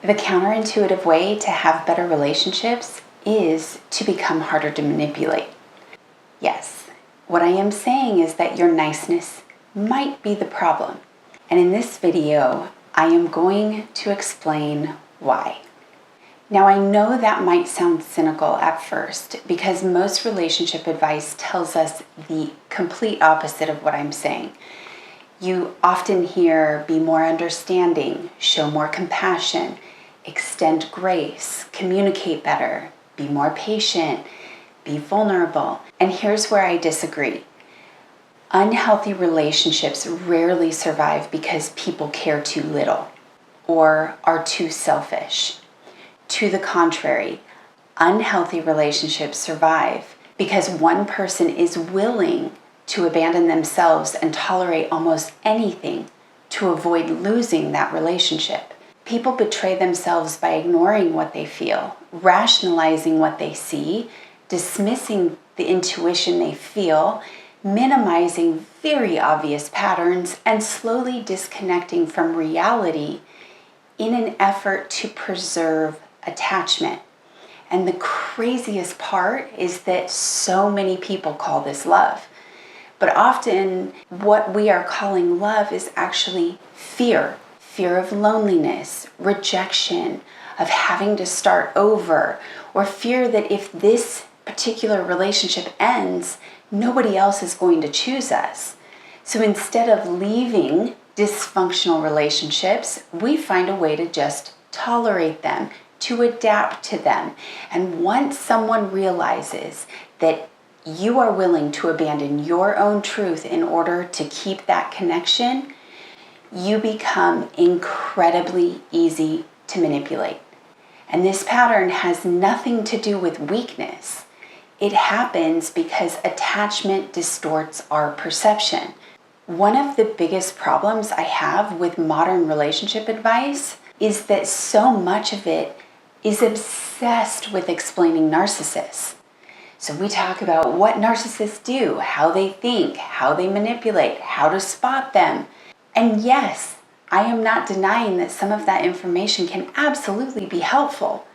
The counterintuitive way to have better relationships is to become harder to manipulate. Yes, what I am saying is that your niceness might be the problem. And in this video, I am going to explain why. Now, I know that might sound cynical at first because most relationship advice tells us the complete opposite of what I'm saying. You often hear be more understanding, show more compassion, extend grace, communicate better, be more patient, be vulnerable. And here's where I disagree. Unhealthy relationships rarely survive because people care too little or are too selfish. To the contrary, unhealthy relationships survive because one person is willing to abandon themselves and tolerate almost anything to avoid losing that relationship. People betray themselves by ignoring what they feel, rationalizing what they see, dismissing the intuition they feel, minimizing very obvious patterns, and slowly disconnecting from reality in an effort to preserve attachment. And the craziest part is that so many people call this love. But often what we are calling love is actually fear. Fear of loneliness, rejection, of having to start over, or fear that if this particular relationship ends, nobody else is going to choose us. So instead of leaving dysfunctional relationships, we find a way to just tolerate them, to adapt to them. And once someone realizes that you are willing to abandon your own truth in order to keep that connection, you become incredibly easy to manipulate. And this pattern has nothing to do with weakness. It happens because attachment distorts our perception. One of the biggest problems I have with modern relationship advice is that so much of it is obsessed with explaining narcissists. So we talk about what narcissists do, how they think, how they manipulate, how to spot them. And yes, I am not denying that some of that information can absolutely be helpful,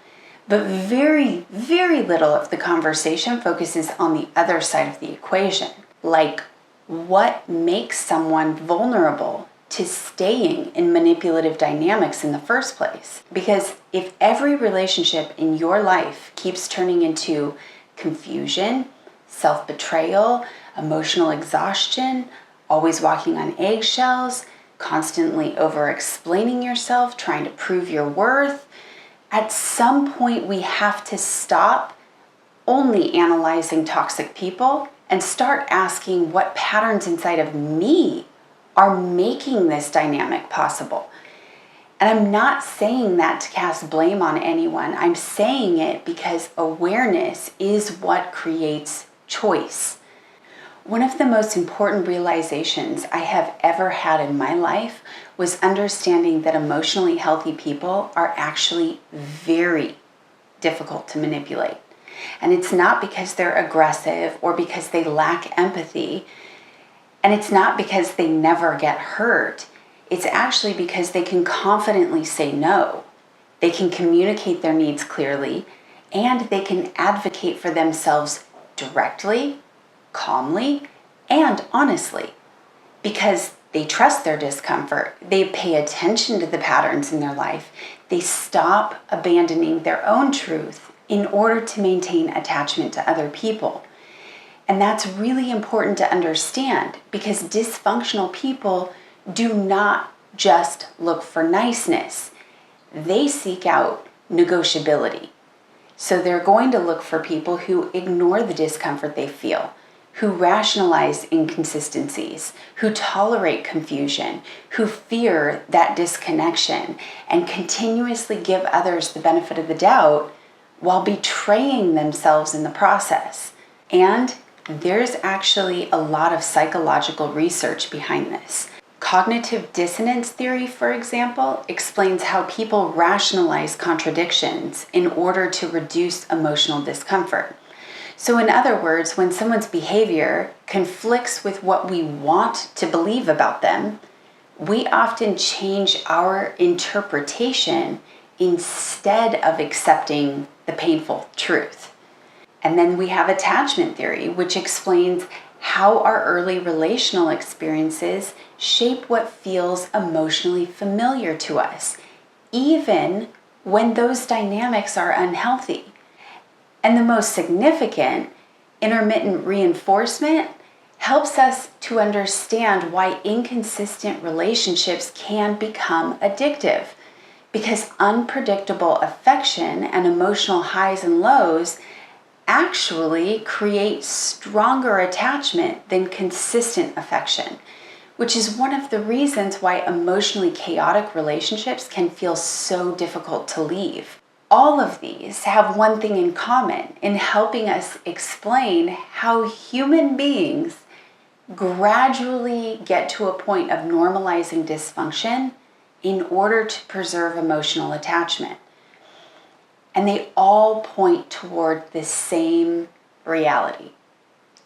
but very, very little of the conversation focuses on the other side of the equation, like what makes someone vulnerable to staying in manipulative dynamics in the first place. Because if every relationship in your life keeps turning into confusion, self-betrayal, emotional exhaustion, always walking on eggshells, constantly over-explaining yourself, trying to prove your worth, at some point we have to stop only analyzing toxic people and start asking what patterns inside of me are making this dynamic possible. And I'm not saying that to cast blame on anyone. I'm saying it because awareness is what creates choice. One of the most important realizations I have ever had in my life was understanding that emotionally healthy people are actually very difficult to manipulate. And it's not because they're aggressive or because they lack empathy. And it's not because they never get hurt. It's actually because they can confidently say no. They can communicate their needs clearly, and they can advocate for themselves directly, calmly, and honestly, because they trust their discomfort, they pay attention to the patterns in their life, they stop abandoning their own truth in order to maintain attachment to other people. And that's really important to understand because dysfunctional people do not just look for niceness. They seek out negotiability. So they're going to look for people who ignore the discomfort they feel, who rationalize inconsistencies, who tolerate confusion, who fear that disconnection, and continuously give others the benefit of the doubt while betraying themselves in the process. And there's actually a lot of psychological research behind this. Cognitive dissonance theory, for example, explains how people rationalize contradictions in order to reduce emotional discomfort. So in other words, when someone's behavior conflicts with what we want to believe about them, we often change our interpretation instead of accepting the painful truth. And then we have attachment theory, which explains how our early relational experiences shape what feels emotionally familiar to us, even when those dynamics are unhealthy. And the most significant, intermittent reinforcement, helps us to understand why inconsistent relationships can become addictive, because unpredictable affection and emotional highs and lows actually create stronger attachment than consistent affection, which is one of the reasons why emotionally chaotic relationships can feel so difficult to leave. All of these have one thing in common in helping us explain how human beings gradually get to a point of normalizing dysfunction in order to preserve emotional attachment. And they all point toward the same reality,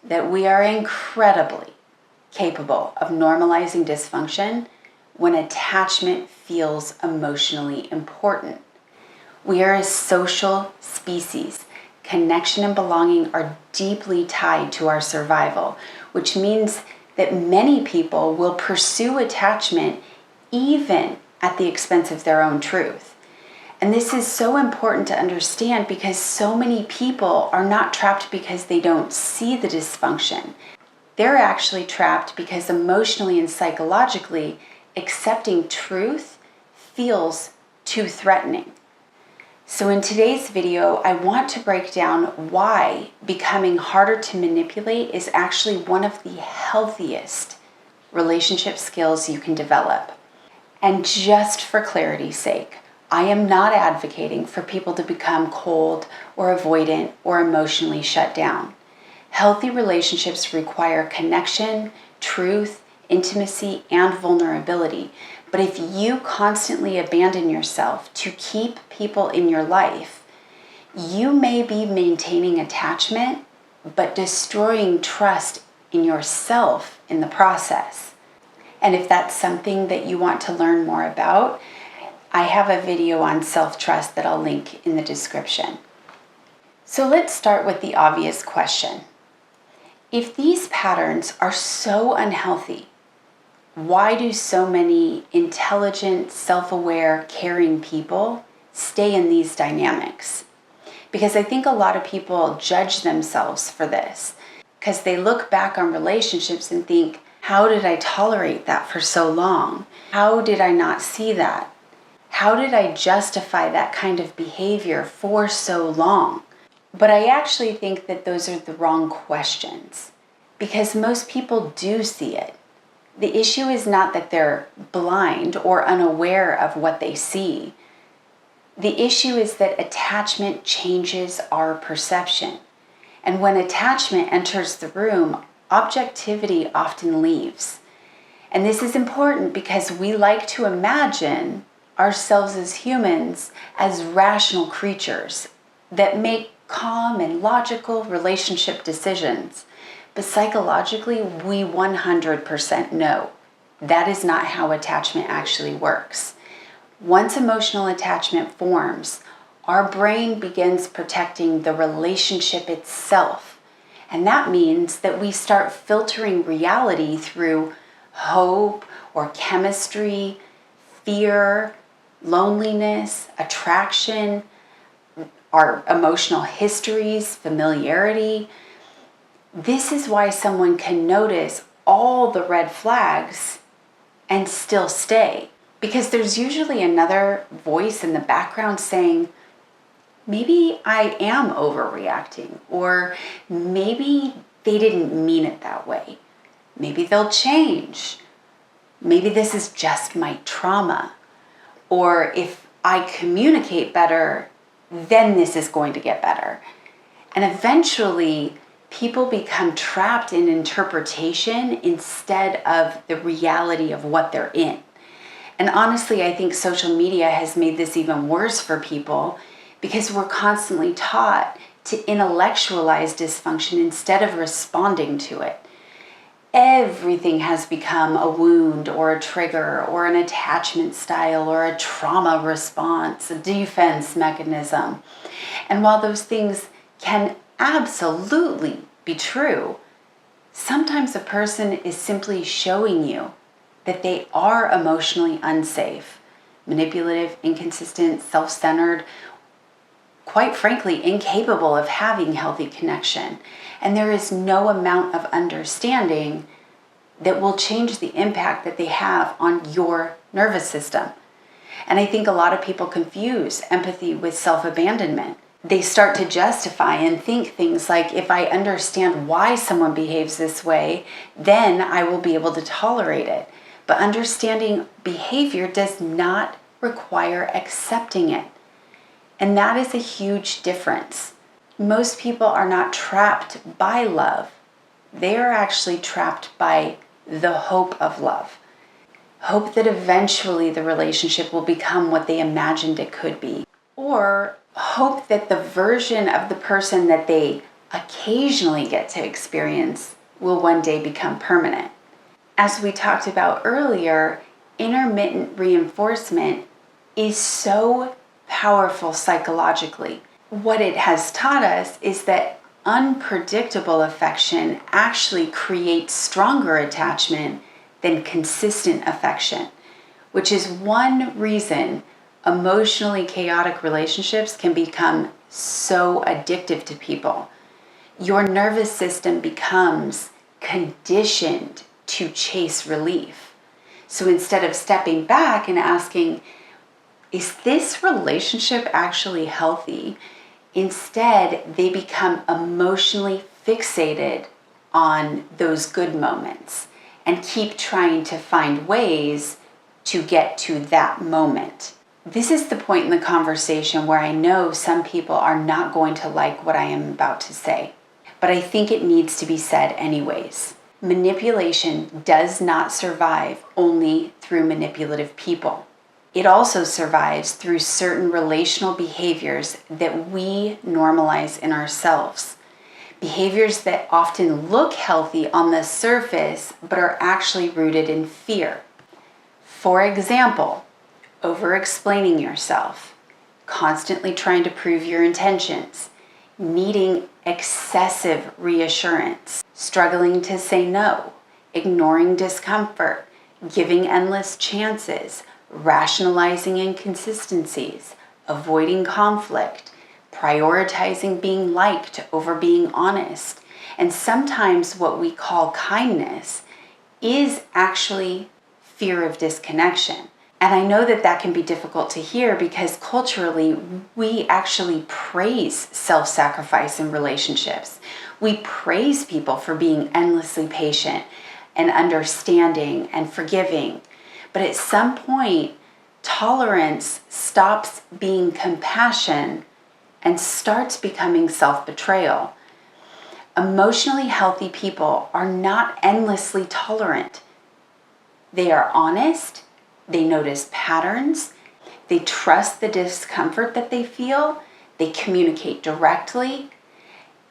that we are incredibly capable of normalizing dysfunction when attachment feels emotionally important. We are a social species. Connection and belonging are deeply tied to our survival, which means that many people will pursue attachment even at the expense of their own truth. And this is so important to understand because so many people are not trapped because they don't see the dysfunction. They're actually trapped because emotionally and psychologically, accepting truth feels too threatening. So in today's video, I want to break down why becoming harder to manipulate is actually one of the healthiest relationship skills you can develop. And just for clarity's sake, I am not advocating for people to become cold or avoidant or emotionally shut down. Healthy relationships require connection, truth, intimacy, and vulnerability. But if you constantly abandon yourself to keep people in your life, you may be maintaining attachment, but destroying trust in yourself in the process. And if that's something that you want to learn more about, I have a video on self-trust that I'll link in the description. So let's start with the obvious question. If these patterns are so unhealthy, why do so many intelligent, self-aware, caring people stay in these dynamics? Because I think a lot of people judge themselves for this, because they look back on relationships and think, how did I tolerate that for so long? How did I not see that? How did I justify that kind of behavior for so long? But I actually think that those are the wrong questions, because most people do see it. The issue is not that they're blind or unaware of what they see. The issue is that attachment changes our perception. And when attachment enters the room, objectivity often leaves. And this is important because we like to imagine ourselves as humans as rational creatures that make calm and logical relationship decisions. But psychologically, we 100% know that is not how attachment actually works. Once emotional attachment forms, our brain begins protecting the relationship itself. And that means that we start filtering reality through hope or chemistry, fear, loneliness, attraction, our emotional histories, familiarity. This is why someone can notice all the red flags and still stay. Because there's usually another voice in the background saying, maybe I am overreacting, or maybe they didn't mean it that way. Maybe they'll change. Maybe this is just my trauma. Or if I communicate better, then this is going to get better. And eventually, people become trapped in interpretation instead of the reality of what they're in. And honestly, I think social media has made this even worse for people because we're constantly taught to intellectualize dysfunction instead of responding to it. everything has become a wound or a trigger or an attachment style or a trauma response, a defense mechanism. And while those things can absolutely be true, sometimes a person is simply showing you that they are emotionally unsafe, manipulative, inconsistent, self-centered, quite frankly, incapable of having healthy connection. And there is no amount of understanding that will change the impact that they have on your nervous system. And I think a lot of people confuse empathy with self-abandonment. They start to justify and think things like, if I understand why someone behaves this way, then I will be able to tolerate it. But understanding behavior does not require accepting it. And that is a huge difference. Most people are not trapped by love. They are actually trapped by the hope of love. Hope that eventually the relationship will become what they imagined it could be. Or hope that the version of the person that they occasionally get to experience will one day become permanent. As we talked about earlier, intermittent reinforcement is so powerful psychologically. What it has taught us is that unpredictable affection actually creates stronger attachment than consistent affection, which is one reason emotionally chaotic relationships can become so addictive to people. Your nervous system becomes conditioned to chase relief. So instead of stepping back and asking, is this relationship actually healthy? Instead, they become emotionally fixated on those good moments and keep trying to find ways to get to that moment. This is the point in the conversation where I know some people are not going to like what I am about to say, but I think it needs to be said anyways. Manipulation does not survive only through manipulative people. It also survives through certain relational behaviors that we normalize in ourselves. Behaviors that often look healthy on the surface, but are actually rooted in fear. For example, over-explaining yourself, constantly trying to prove your intentions, needing excessive reassurance, struggling to say no, ignoring discomfort, giving endless chances, rationalizing inconsistencies, avoiding conflict, prioritizing being liked over being honest. And sometimes what we call kindness is actually fear of disconnection. And I know that that can be difficult to hear because culturally we actually praise self-sacrifice in relationships. We praise people for being endlessly patient and understanding and forgiving. But at some point, tolerance stops being compassion and starts becoming self-betrayal. Emotionally healthy people are not endlessly tolerant. They are honest, they notice patterns, they trust the discomfort that they feel, they communicate directly,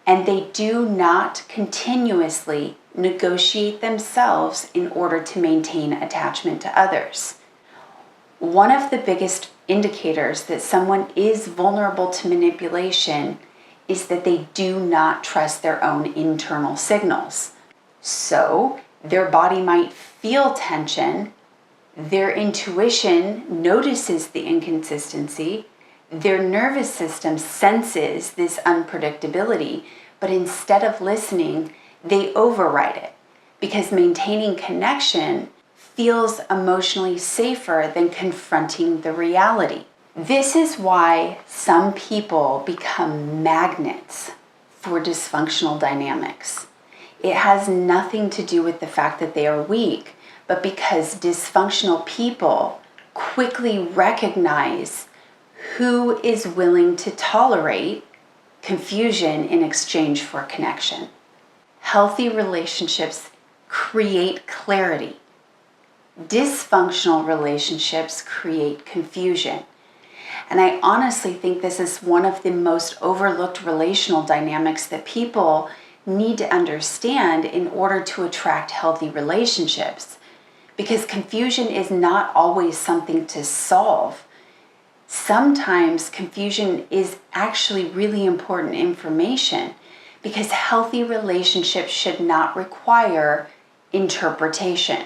and they do not continuously negotiate themselves in order to maintain attachment to others. One of the biggest indicators that someone is vulnerable to manipulation is that they do not trust their own internal signals. So, their body might feel tension, their intuition notices the inconsistency, their nervous system senses this unpredictability, but instead of listening, they override it because maintaining connection feels emotionally safer than confronting the reality. This is why some people become magnets for dysfunctional dynamics. It has nothing to do with the fact that they are weak, but because dysfunctional people quickly recognize who is willing to tolerate confusion in exchange for connection. Healthy relationships create clarity. Dysfunctional relationships create confusion. And I honestly think this is one of the most overlooked relational dynamics that people need to understand in order to attract healthy relationships. Because confusion is not always something to solve. Sometimes confusion is actually really important information, because healthy relationships should not require interpretation.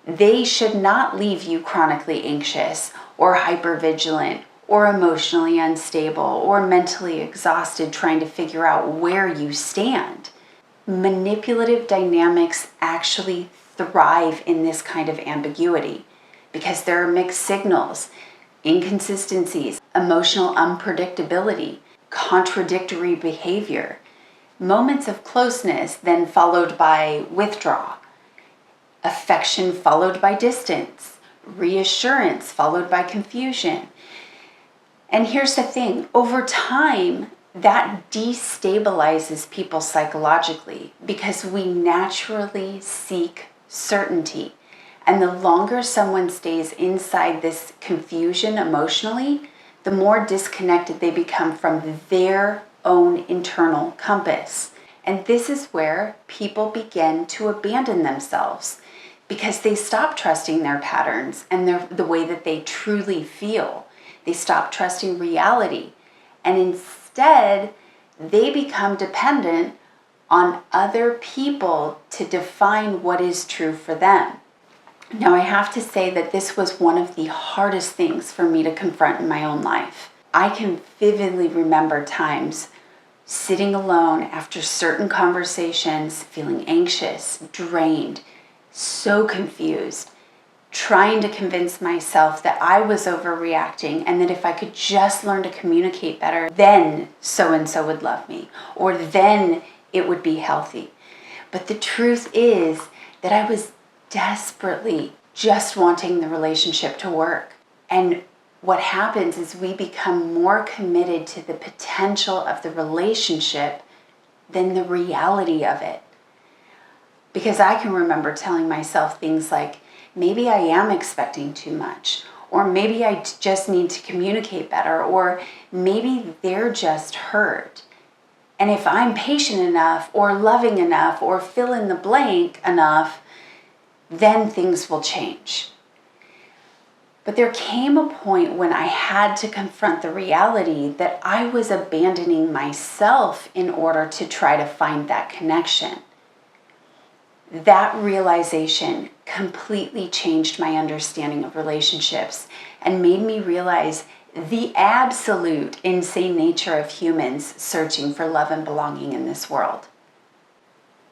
They should not leave you chronically anxious or hypervigilant or emotionally unstable or mentally exhausted trying to figure out where you stand. Manipulative dynamics actually thrive in this kind of ambiguity because there are mixed signals, inconsistencies, emotional unpredictability, contradictory behavior, moments of closeness then followed by withdrawal, affection followed by distance, reassurance followed by confusion. And here's the thing, over time, that destabilizes people psychologically because we naturally seek certainty. And the longer someone stays inside this confusion emotionally, the more disconnected they become from their own internal compass. And this is where people begin to abandon themselves because they stop trusting their patterns and the way that they truly feel. They stop trusting reality. And instead, they become dependent on other people to define what is true for them. Now, I have to say that this was one of the hardest things for me to confront in my own life. I can vividly remember times sitting alone after certain conversations, feeling anxious, drained, so confused, trying to convince myself that I was overreacting and that if I could just learn to communicate better, then so-and-so would love me, or then it would be healthy. But the truth is that I was desperately just wanting the relationship to work. And what happens is we become more committed to the potential of the relationship than the reality of it. Because I can remember telling myself things like, maybe I am expecting too much, or maybe I just need to communicate better, or maybe they're just hurt. And if I'm patient enough, or loving enough, or fill in the blank enough, then things will change. But there came a point when I had to confront the reality that I was abandoning myself in order to try to find that connection. That realization completely changed my understanding of relationships and made me realize the absolute insane nature of humans searching for love and belonging in this world.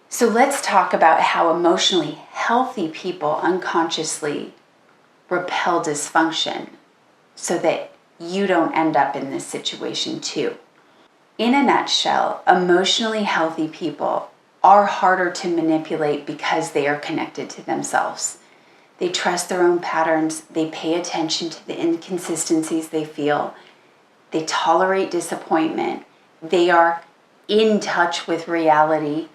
So let's talk about how emotionally healthy people unconsciously repel dysfunction so that you don't end up in this situation too. In a nutshell, emotionally healthy people are harder to manipulate because they are connected to themselves. They trust their own patterns, they pay attention to the inconsistencies they feel, they tolerate disappointment, they are in touch with reality,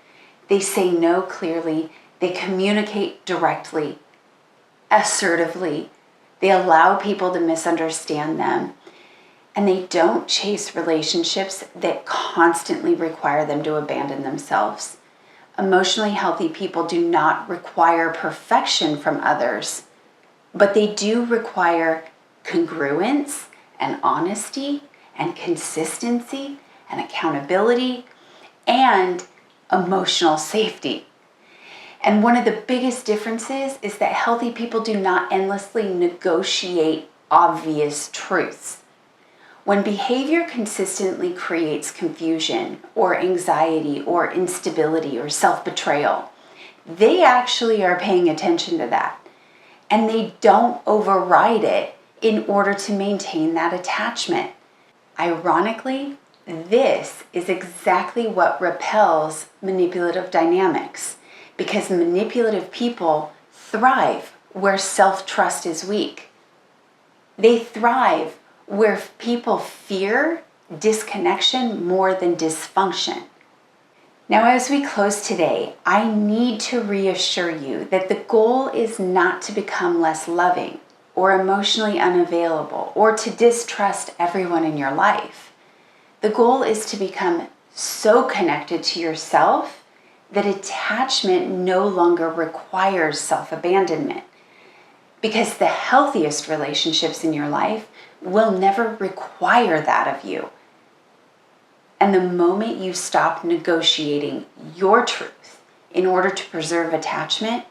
they say no clearly, they communicate directly, assertively, they allow people to misunderstand them, and they don't chase relationships that constantly require them to abandon themselves. Emotionally healthy people do not require perfection from others, but they do require congruence and honesty and consistency and accountability and emotional safety. And one of the biggest differences is that healthy people do not endlessly negotiate obvious truths. When behavior consistently creates confusion or anxiety or instability or self-betrayal, they actually are paying attention to that. And they don't override it in order to maintain that attachment. Ironically, this is exactly what repels manipulative dynamics, because manipulative people thrive where self-trust is weak. They thrive where people fear disconnection more than dysfunction. Now, as we close today, I need to reassure you that the goal is not to become less loving or emotionally unavailable or to distrust everyone in your life. The goal is to become so connected to yourself that attachment no longer requires self-abandonment. Because the healthiest relationships in your life will never require that of you. And the moment you stop negotiating your truth in order to preserve attachment,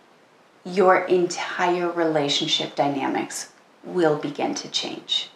your entire relationship dynamics will begin to change.